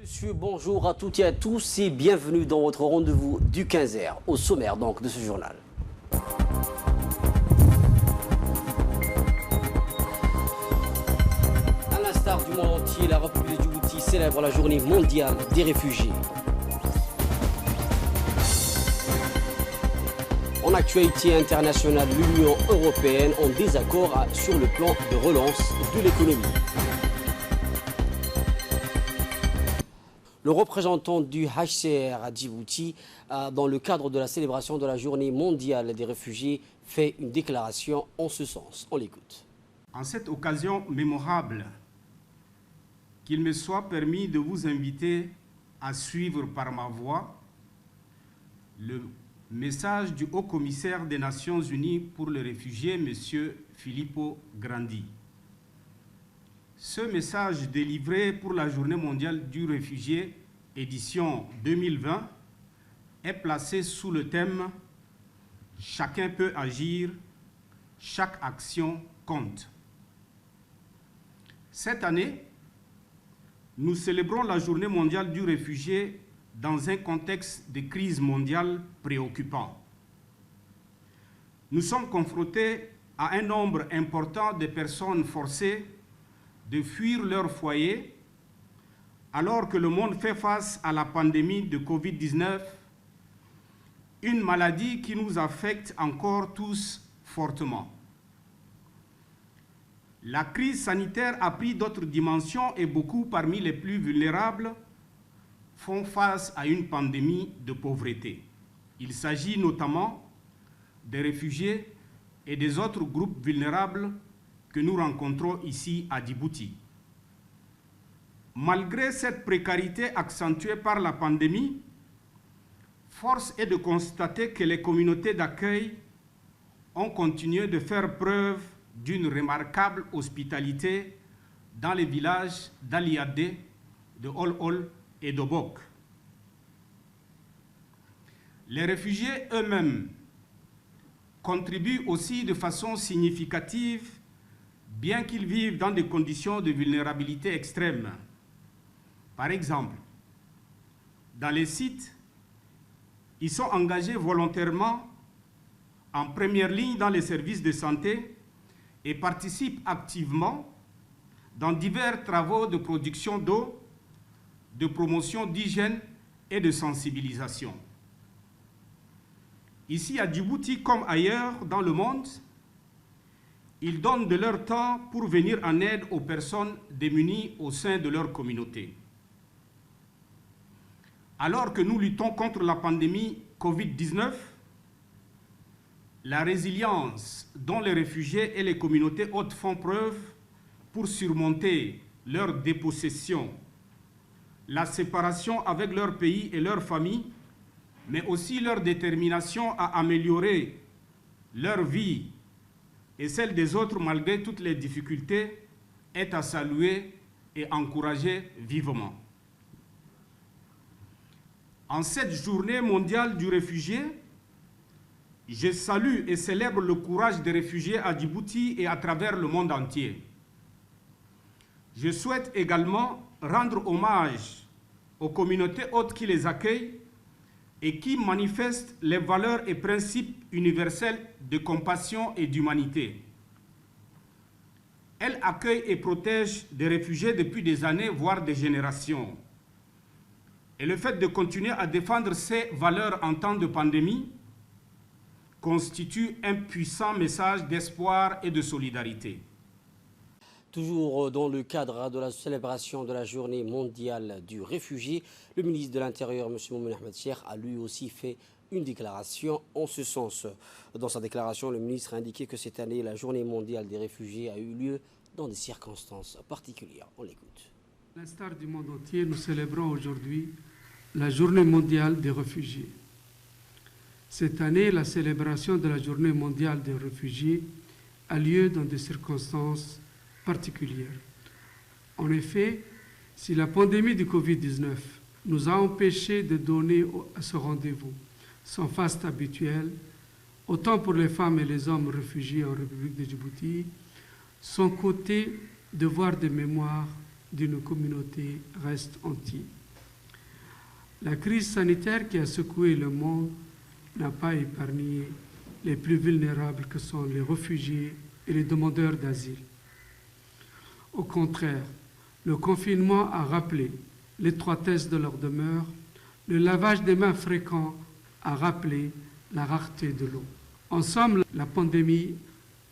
Monsieur, bonjour à toutes et à tous et bienvenue dans votre rendez-vous du 15h, au sommaire donc de ce journal. À l'instar du monde entier, la République de Djibouti célèbre la journée mondiale des réfugiés. En actualité internationale, l'Union européenne en désaccord sur le plan de relance de l'économie. Le représentant du HCR à Djibouti, dans le cadre de la célébration de la journée mondiale des réfugiés, fait une déclaration en ce sens. On l'écoute. En cette occasion mémorable, qu'il me soit permis de vous inviter à suivre par ma voix le message du haut-commissaire des Nations Unies pour les réfugiés, M. Filippo Grandi. Ce message délivré pour la Journée mondiale du réfugié, édition 2020, est placé sous le thème « Chacun peut agir, chaque action compte ». Cette année, nous célébrons la Journée mondiale du réfugié dans un contexte de crise mondiale préoccupant. Nous sommes confrontés à un nombre important de personnes forcées de fuir leur foyer, alors que le monde fait face à la pandémie de Covid-19, une maladie qui nous affecte encore tous fortement. La crise sanitaire a pris d'autres dimensions et beaucoup parmi les plus vulnérables font face à une pandémie de pauvreté. Il s'agit notamment des réfugiés et des autres groupes vulnérables que nous rencontrons ici à Djibouti. Malgré cette précarité accentuée par la pandémie, force est de constater que les communautés d'accueil ont continué de faire preuve d'une remarquable hospitalité dans les villages d'Aliadé, de Ol-Ol et d'Obok. Les réfugiés eux-mêmes contribuent aussi de façon significative, bien qu'ils vivent dans des conditions de vulnérabilité extrême. Par exemple, dans les sites, ils sont engagés volontairement en première ligne dans les services de santé et participent activement dans divers travaux de production d'eau, de promotion d'hygiène et de sensibilisation. Ici à Djibouti comme ailleurs dans le monde, ils donnent de leur temps pour venir en aide aux personnes démunies au sein de leur communauté. Alors que nous luttons contre la pandémie Covid-19, la résilience dont les réfugiés et les communautés hôtes font preuve pour surmonter leur dépossession, la séparation avec leur pays et leur famille, mais aussi leur détermination à améliorer leur vie et celle des autres malgré toutes les difficultés, est à saluer et encourager vivement. En cette journée mondiale du réfugié, je salue et célèbre le courage des réfugiés à Djibouti et à travers le monde entier. Je souhaite également rendre hommage aux communautés hôtes qui les accueillent et qui manifestent les valeurs et principes universels de compassion et d'humanité. Elles accueillent et protègent des réfugiés depuis des années, voire des générations. Et le fait de continuer à défendre ces valeurs en temps de pandémie constitue un puissant message d'espoir et de solidarité. Toujours dans le cadre de la célébration de la journée mondiale du réfugié, le ministre de l'Intérieur, M. Moumouni Ahmed Cheikh, a lui aussi fait une déclaration en ce sens. Dans sa déclaration, le ministre a indiqué que cette année, la journée mondiale des réfugiés a eu lieu dans des circonstances particulières. On l'écoute. À l'instar du monde entier, nous célébrons aujourd'hui la journée mondiale des réfugiés. Cette année, la célébration de la journée mondiale des réfugiés a lieu dans des circonstances particulière. En effet, si la pandémie du Covid-19 nous a empêchés de donner à ce rendez-vous son faste habituel, autant pour les femmes et les hommes réfugiés en République de Djibouti, son côté devoir de mémoire d'une communauté reste entier. La crise sanitaire qui a secoué le monde n'a pas épargné les plus vulnérables que sont les réfugiés et les demandeurs d'asile. Au contraire, le confinement a rappelé l'étroitesse de leur demeure, le lavage des mains fréquent a rappelé la rareté de l'eau. En somme, la pandémie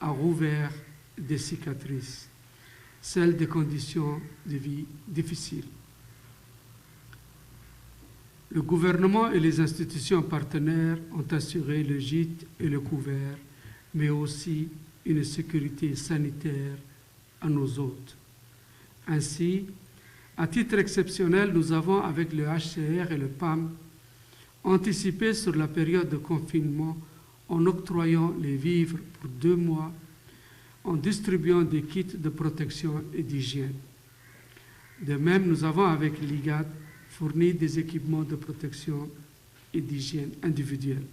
a rouvert des cicatrices, celles des conditions de vie difficiles. Le gouvernement et les institutions partenaires ont assuré le gîte et le couvert, mais aussi une sécurité sanitaire à nos hôtes. Ainsi, à titre exceptionnel, nous avons, avec le HCR et le PAM, anticipé sur la période de confinement en octroyant les vivres pour 2 mois, en distribuant des kits de protection et d'hygiène. De même, nous avons, avec l'IGAD, fourni des équipements de protection et d'hygiène individuelle.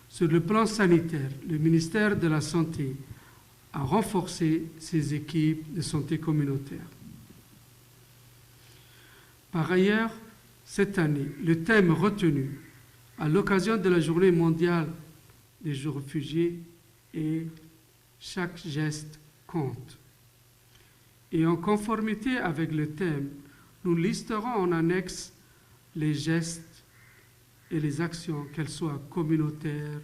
Sur le plan sanitaire, le ministère de la Santé a renforcé ses équipes de santé communautaire. Par ailleurs, cette année, le thème retenu à l'occasion de la Journée mondiale des réfugiés est « Chaque geste compte ». Et en conformité avec le thème, nous listerons en annexe les gestes et les actions, qu'elles soient communautaires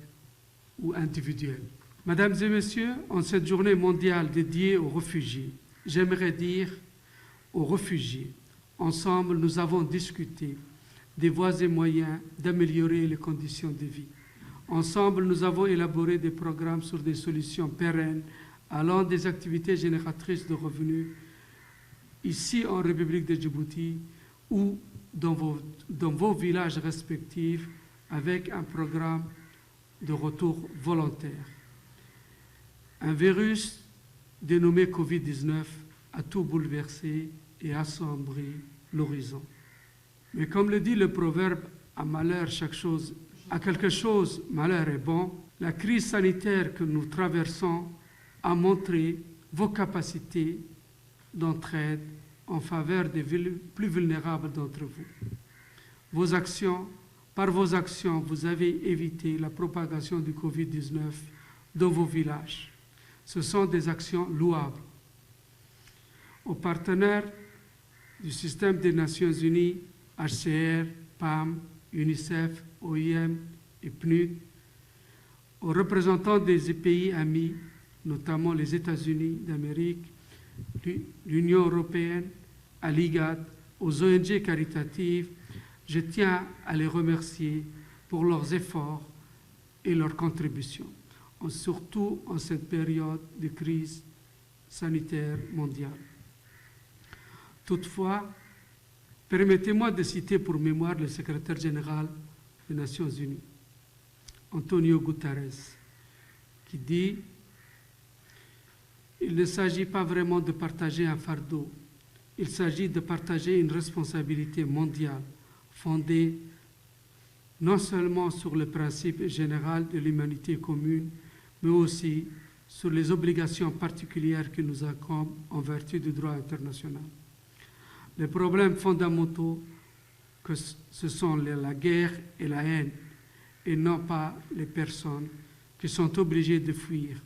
ou individuelles. Mesdames et messieurs, en cette journée mondiale dédiée aux réfugiés, j'aimerais dire aux réfugiés, ensemble, nous avons discuté des voies et moyens d'améliorer les conditions de vie. Ensemble, nous avons élaboré des programmes sur des solutions pérennes allant des activités génératrices de revenus ici en République de Djibouti ou dans vos villages respectifs avec un programme de retour volontaire. Un virus dénommé Covid-19 a tout bouleversé et assombri l'horizon. Mais comme le dit le proverbe, à malheur à quelque chose, malheur est bon, la crise sanitaire que nous traversons a montré vos capacités d'entraide en faveur des plus vulnérables d'entre vous. Par vos actions, vous avez évité la propagation du Covid-19 dans vos villages. Ce sont des actions louables. Aux partenaires du système des Nations Unies, HCR, PAM, UNICEF, OIM et PNUD, aux représentants des pays amis, notamment les États-Unis d'Amérique, l'Union européenne, à l'IGAD, aux ONG caritatives, je tiens à les remercier pour leurs efforts et leurs contributions, surtout en cette période de crise sanitaire mondiale. Toutefois, permettez-moi de citer pour mémoire le secrétaire général des Nations Unies, Antonio Guterres, qui dit « Il ne s'agit pas vraiment de partager un fardeau, il s'agit de partager une responsabilité mondiale fondée non seulement sur le principe général de l'humanité commune, mais aussi sur les obligations particulières qui nous incombent en vertu du droit international. Les problèmes fondamentaux, que ce sont la guerre et la haine, et non pas les personnes qui sont obligées de fuir.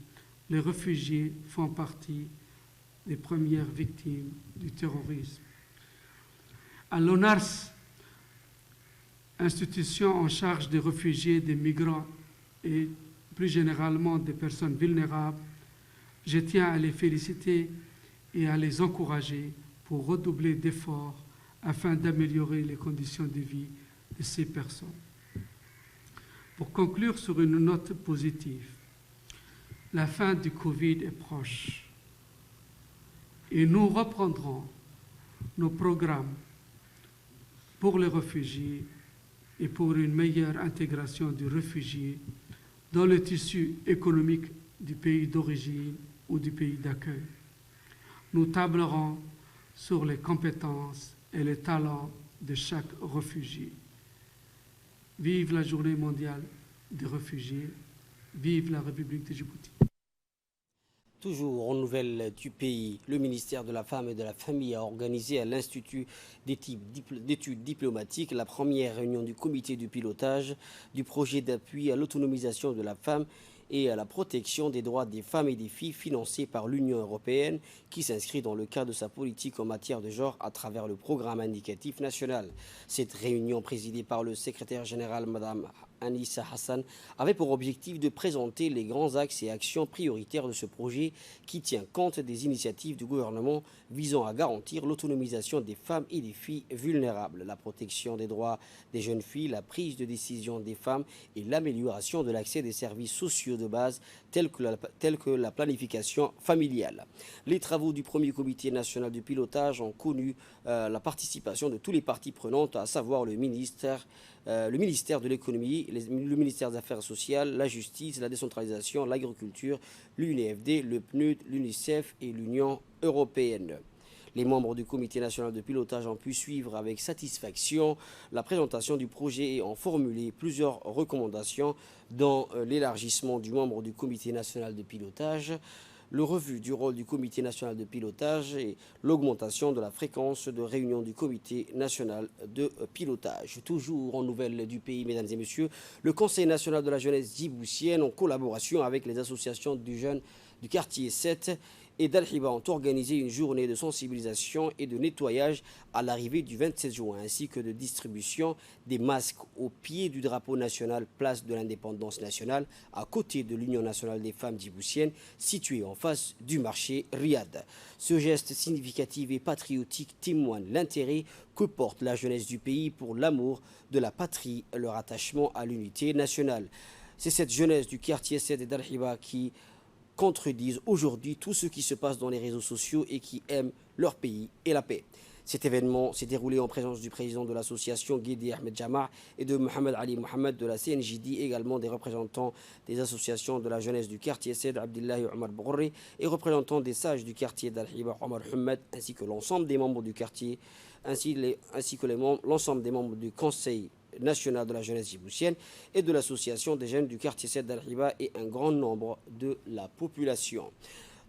Les réfugiés font partie des premières victimes du terrorisme. À l'ONARS, institution en charge des réfugiés, des migrants et plus généralement des personnes vulnérables, je tiens à les féliciter et à les encourager pour redoubler d'efforts afin d'améliorer les conditions de vie de ces personnes. Pour conclure sur une note positive, la fin du Covid est proche et nous reprendrons nos programmes pour les réfugiés et pour une meilleure intégration du réfugié dans le tissu économique du pays d'origine ou du pays d'accueil. Nous tablerons sur les compétences et les talents de chaque réfugié. Vive la Journée mondiale des réfugiés, vive la République de Djibouti. Toujours en nouvelles du pays, le ministère de la Femme et de la Famille a organisé à l'Institut d'études diplomatiques la première réunion du comité de pilotage du projet d'appui à l'autonomisation de la femme et à la protection des droits des femmes et des filles financé par l'Union européenne qui s'inscrit dans le cadre de sa politique en matière de genre à travers le programme indicatif national. Cette réunion présidée par le secrétaire général Mme Anissa Hassan avait pour objectif de présenter les grands axes et actions prioritaires de ce projet qui tient compte des initiatives du gouvernement visant à garantir l'autonomisation des femmes et des filles vulnérables, la protection des droits des jeunes filles, la prise de décision des femmes et l'amélioration de l'accès des services sociaux de base tels que la planification familiale. Les travaux du premier comité national de pilotage ont connu la participation de tous les parties prenantes, à savoir le ministère de l'économie, le ministère des Affaires sociales, la justice, la décentralisation, l'agriculture, l'UNFD, le PNUD, l'UNICEF et l'Union européenne. Les membres du comité national de pilotage ont pu suivre avec satisfaction la présentation du projet et ont formulé plusieurs recommandations dans l'élargissement du membre du comité national de pilotage, le revue du rôle du comité national de pilotage et l'augmentation de la fréquence de réunions du comité national de pilotage. Toujours en nouvelles du pays, mesdames et messieurs, le Conseil national de la jeunesse djiboutienne, en collaboration avec les associations du jeunes du quartier 7 et d'Al-Hiba, ont organisé une journée de sensibilisation et de nettoyage à l'arrivée du 27 juin, ainsi que de distribution des masques au pied du drapeau national place de l'indépendance nationale, à côté de l'Union nationale des femmes djiboutiennes, située en face du marché Riyad. Ce geste significatif et patriotique témoigne l'intérêt que porte la jeunesse du pays pour l'amour de la patrie, leur attachement à l'unité nationale. C'est cette jeunesse du quartier 7 et d'Al-Hiba qui contredisent aujourd'hui tout ce qui se passe dans les réseaux sociaux et qui aiment leur pays et la paix. Cet événement s'est déroulé en présence du président de l'association Guédi Ahmed Jama et de Mohamed Ali Mohamed de la CNJD, également des représentants des associations de la jeunesse du quartier Sed, Abdillahi Omar Bourri, et représentants des sages du quartier d'Al-Hiba, Omar Hamad, ainsi que l'ensemble des membres du quartier, ainsi que l'ensemble des membres du conseil national de la jeunesse djiboutienne et de l'association des jeunes du quartier 7 d'Al-Hiba et un grand nombre de la population.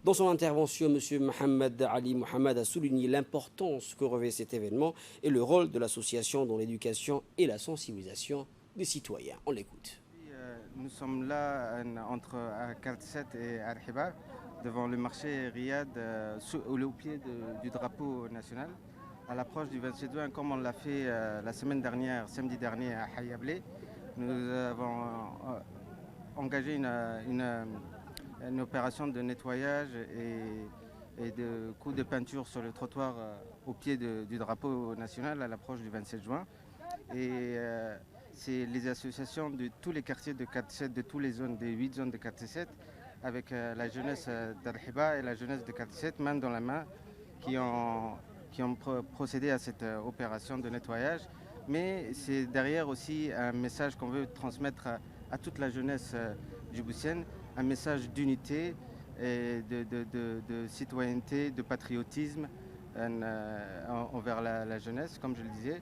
Dans son intervention, M. Mohamed Ali Mohamed a souligné l'importance que revêt cet événement et le rôle de l'association dans l'éducation et la sensibilisation des citoyens. On l'écoute. Nous sommes là entre quartier 7 et Al-Hiba, devant le marché Riyad, au pied du drapeau national. À l'approche du 27 juin, comme on l'a fait la semaine dernière, samedi dernier à Hayablé, nous avons engagé une opération de nettoyage et de coups de peinture sur le trottoir au pied du drapeau national à l'approche du 27 juin. Et c'est les associations de tous les quartiers de 4-7, de toutes les zones, des 8 zones de 4-7, avec la jeunesse d'Al-Hiba et la jeunesse de 4-7, main dans la main, qui ont procédé à cette opération de nettoyage. Mais c'est derrière aussi un message qu'on veut transmettre à toute la jeunesse djiboutienne, un message d'unité, et de citoyenneté, de patriotisme envers la jeunesse, comme je le disais.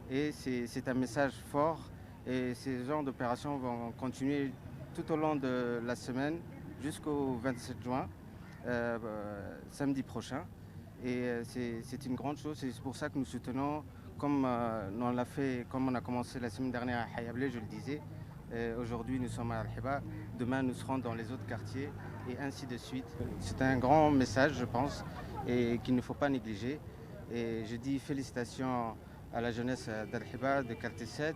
Et c'est un message fort et ces genres d'opérations vont continuer tout au long de la semaine jusqu'au 27 juin, samedi prochain. Et c'est une grande chose, c'est pour ça que nous soutenons, comme on a commencé la semaine dernière à Hayablé, je le disais. Aujourd'hui nous sommes à Al-Hiba, demain nous serons dans les autres quartiers et ainsi de suite. C'est un grand message, je pense, et qu'il ne faut pas négliger. Et je dis félicitations à la jeunesse d'Al-Hiba, de quartier 7,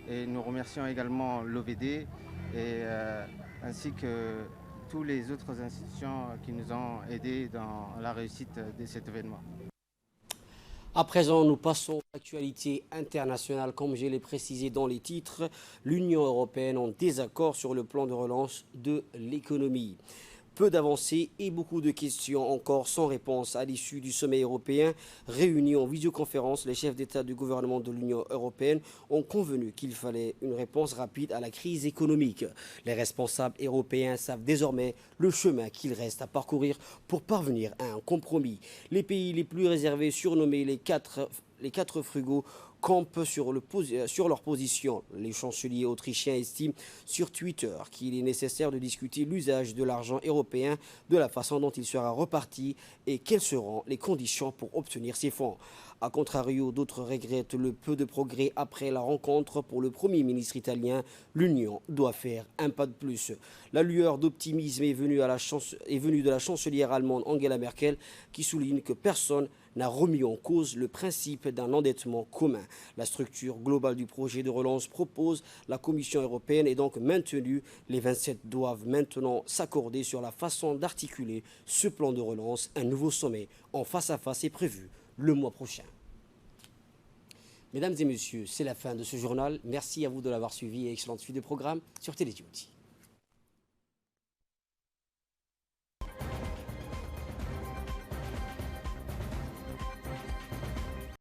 et nous remercions également l'OVD ainsi que toutes les autres institutions qui nous ont aidés dans la réussite de cet événement. À présent, nous passons à l'actualité internationale. Comme je l'ai précisé dans les titres, l'Union européenne en désaccord sur le plan de relance de l'économie. Peu d'avancées et beaucoup de questions encore sans réponse à l'issue du sommet européen. Réunis en visioconférence, les chefs d'État du gouvernement de l'Union européenne ont convenu qu'il fallait une réponse rapide à la crise économique. Les responsables européens savent désormais le chemin qu'il reste à parcourir pour parvenir à un compromis. Les pays les plus réservés, surnommés les quatre frugaux, campent sur leur position. Les chanceliers autrichiens estiment sur Twitter qu'il est nécessaire de discuter l'usage de l'argent européen, de la façon dont il sera reparti et quelles seront les conditions pour obtenir ces fonds. A contrario, d'autres regrettent le peu de progrès après la rencontre. Pour le Premier ministre italien, l'Union doit faire un pas de plus. La lueur d'optimisme est venue de la chancelière allemande Angela Merkel, qui souligne que personne n'a remis en cause le principe d'un endettement commun. La structure globale du projet de relance propose la Commission européenne est donc maintenue. Les 27 doivent maintenant s'accorder sur la façon d'articuler ce plan de relance. Un nouveau sommet en face-à-face est prévu le mois prochain. Mesdames et messieurs, c'est la fin de ce journal. Merci à vous de l'avoir suivi et excellente suite de programme sur Télé Djibouti.